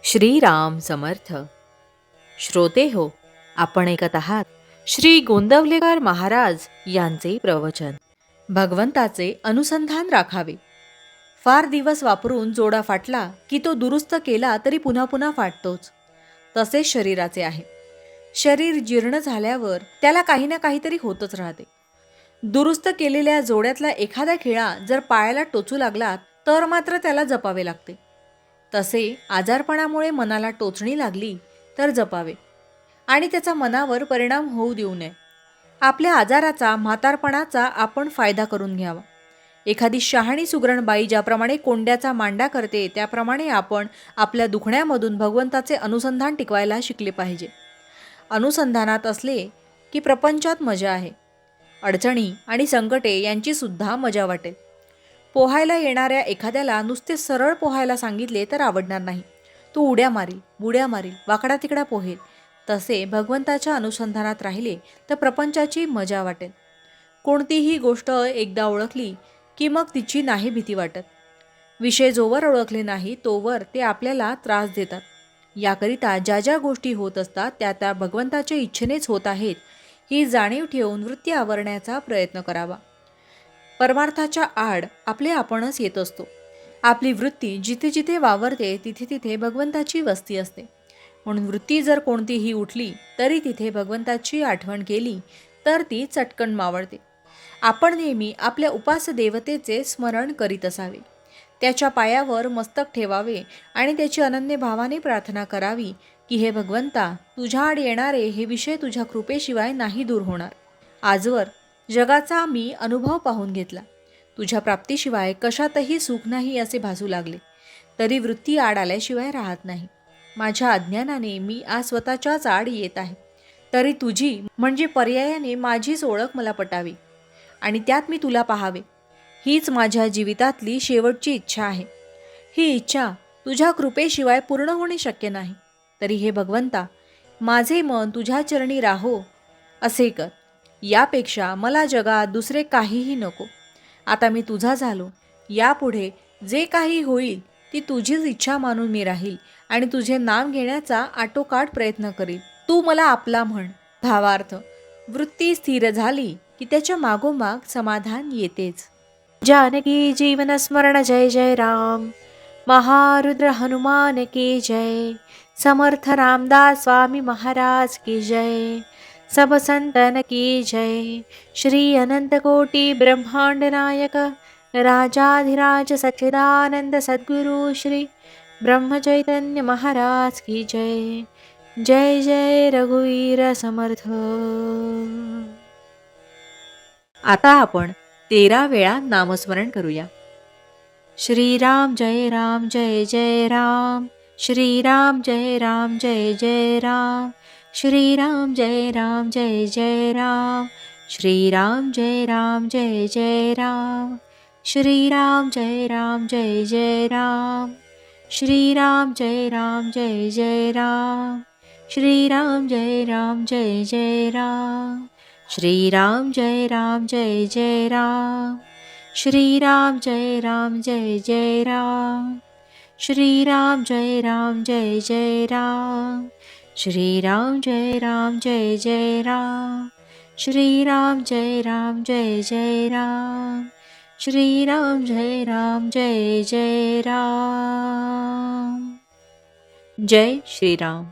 श्रीराम समर्थ. श्रोते हो, आपण ऐकत आहात श्री गोंदवलेकर महाराज यांचे प्रवचन. भगवंताचे अनुसंधान राखावे. फार दिवस वापरून जोडा फाटला की तो दुरुस्त केला तरी पुन्हा पुन्हा फाटतोच. तसेच शरीराचे आहे. शरीर जीर्ण झाल्यावर त्याला काही ना काहीतरी होतच राहते. दुरुस्त केलेल्या जोड्यातला एखादा खिळा जर पायाला टोचू लागला तर मात्र त्याला जपावे लागते. तसे आजारपणामुळे मनाला टोचणी लागली तर जपावे आणि त्याचा मनावर परिणाम होऊ देऊ नये. आपल्या आजाराचा, म्हातारपणाचा आपण फायदा करून घ्यावा. एखादी शहाणी सुगरण बाई ज्याप्रमाणे कोंड्याचा मांडा करते त्याप्रमाणे आपण आपल्या दुखण्यामधून भगवंताचे अनुसंधान टिकवायला शिकले पाहिजे. अनुसंधानात असले की प्रपंचात मजा आहे. अडचणी आणि संकटे यांची सुद्धा मजा वाटेल. पोहायला येणाऱ्या एखाद्याला नुसते सरळ पोहायला सांगितले तर आवडणार नाही. तो उड्या मारील, बुड्या मारील, वाकडा तिकडा पोहेल. तसे भगवंताच्या अनुसंधानात राहिले तर प्रपंचाची मजा वाटेल. कोणतीही गोष्ट एकदा ओळखली की मग तिची नाही भीती वाटत. विषय जोवर ओळखले नाही तोवर ते आपल्याला त्रास देतात. याकरिता ज्या ज्या गोष्टी होत असतात त्या त्या भगवंताच्या इच्छेनेच होत आहेत ही जाणीव ठेवून वृत्ती आवरण्याचा प्रयत्न करावा. परमार्थाच्या आड आपले आपणच येत असतो. आपली वृत्ती जिथे जिथे वावरते तिथे तिथे भगवंताची वस्ती असते. म्हणून वृत्ती जर कोणतीही उठली तरी तिथे भगवंताची आठवण केली तर ती चटकन मावळते. आपण नेहमी आपल्या उपास्य देवतेचे स्मरण करीत असावे. त्याच्या पायावर मस्तक ठेवावे आणि त्याची अनन्य भावाने प्रार्थना करावी की हे भगवंता, तुझ्या आड येणारे हे विषय तुझ्या कृपेशिवाय नाही दूर होणार. आजवर जगाचा मी अनुभव पाहून घेतला. तुझ्या प्राप्तीशिवाय कशातही सुख नाही असे भासू लागले. तरी वृत्ती आड आल्याशिवाय राहत नाही. माझ्या अज्ञानाने मी आज स्वतःच्याच आड येत आहे. तरी तुझी म्हणजे पर्यायाने माझीच ओळख मला पटावी आणि त्यात मी तुला पाहावे. हीच माझ्या जीवितातली शेवटची इच्छा आहे. ही इच्छा तुझ्या कृपेशिवाय पूर्ण होणे शक्य नाही. तरी हे भगवंता, माझे मन तुझ्या चरणी राहो असे कर. यापेक्षा मला जगात दुसरे काहीही नको. आता मी तुझा झालो. यापुढे जे काही होईल ती तुझीच इच्छा मानून मी राहील आणि तुझे नाम घेण्याचा आटोकाट प्रयत्न करील. तू मला आपला म्हण. भावार्थ, वृत्ती स्थिर झाली की त्याच्या मागोमाग समाधान येतेच. जानकी जीवन स्मरण जय जय राम. महारुद्र हनुमान की जय. समर्थ रामदास स्वामी महाराज की जय. सब संतन की जय. श्री अनंत कोटि ब्रह्मांड नायक राजाधिराज सच्चिदानंद सद्गुरु श्री ब्रह्म चैतन्य महाराज की जय. जय जय रघुवीर समर्थ. आता आपण 13 वेळा नामस्मरण करूया. श्रीराम जय राम जय जय राम. श्रीराम जय राम जय जय राम. श्रीराम जय राम जय जय राम. श्रीराम जय राम जय जय राम. श्रीराम जय राम जय जय राम. श्रीराम जय राम जय जय राम. श्रीराम जय राम जय जय राम. श्रीराम जय राम जय जय राम. श्रीराम जय राम जय जय राम. श्रीराम जय राम जय जय राम. श्रीराम जय राम जय जय राम. श्रीराम जय राम जय जय राम. श्रीराम जय राम जय जय राम. जय श्रीराम.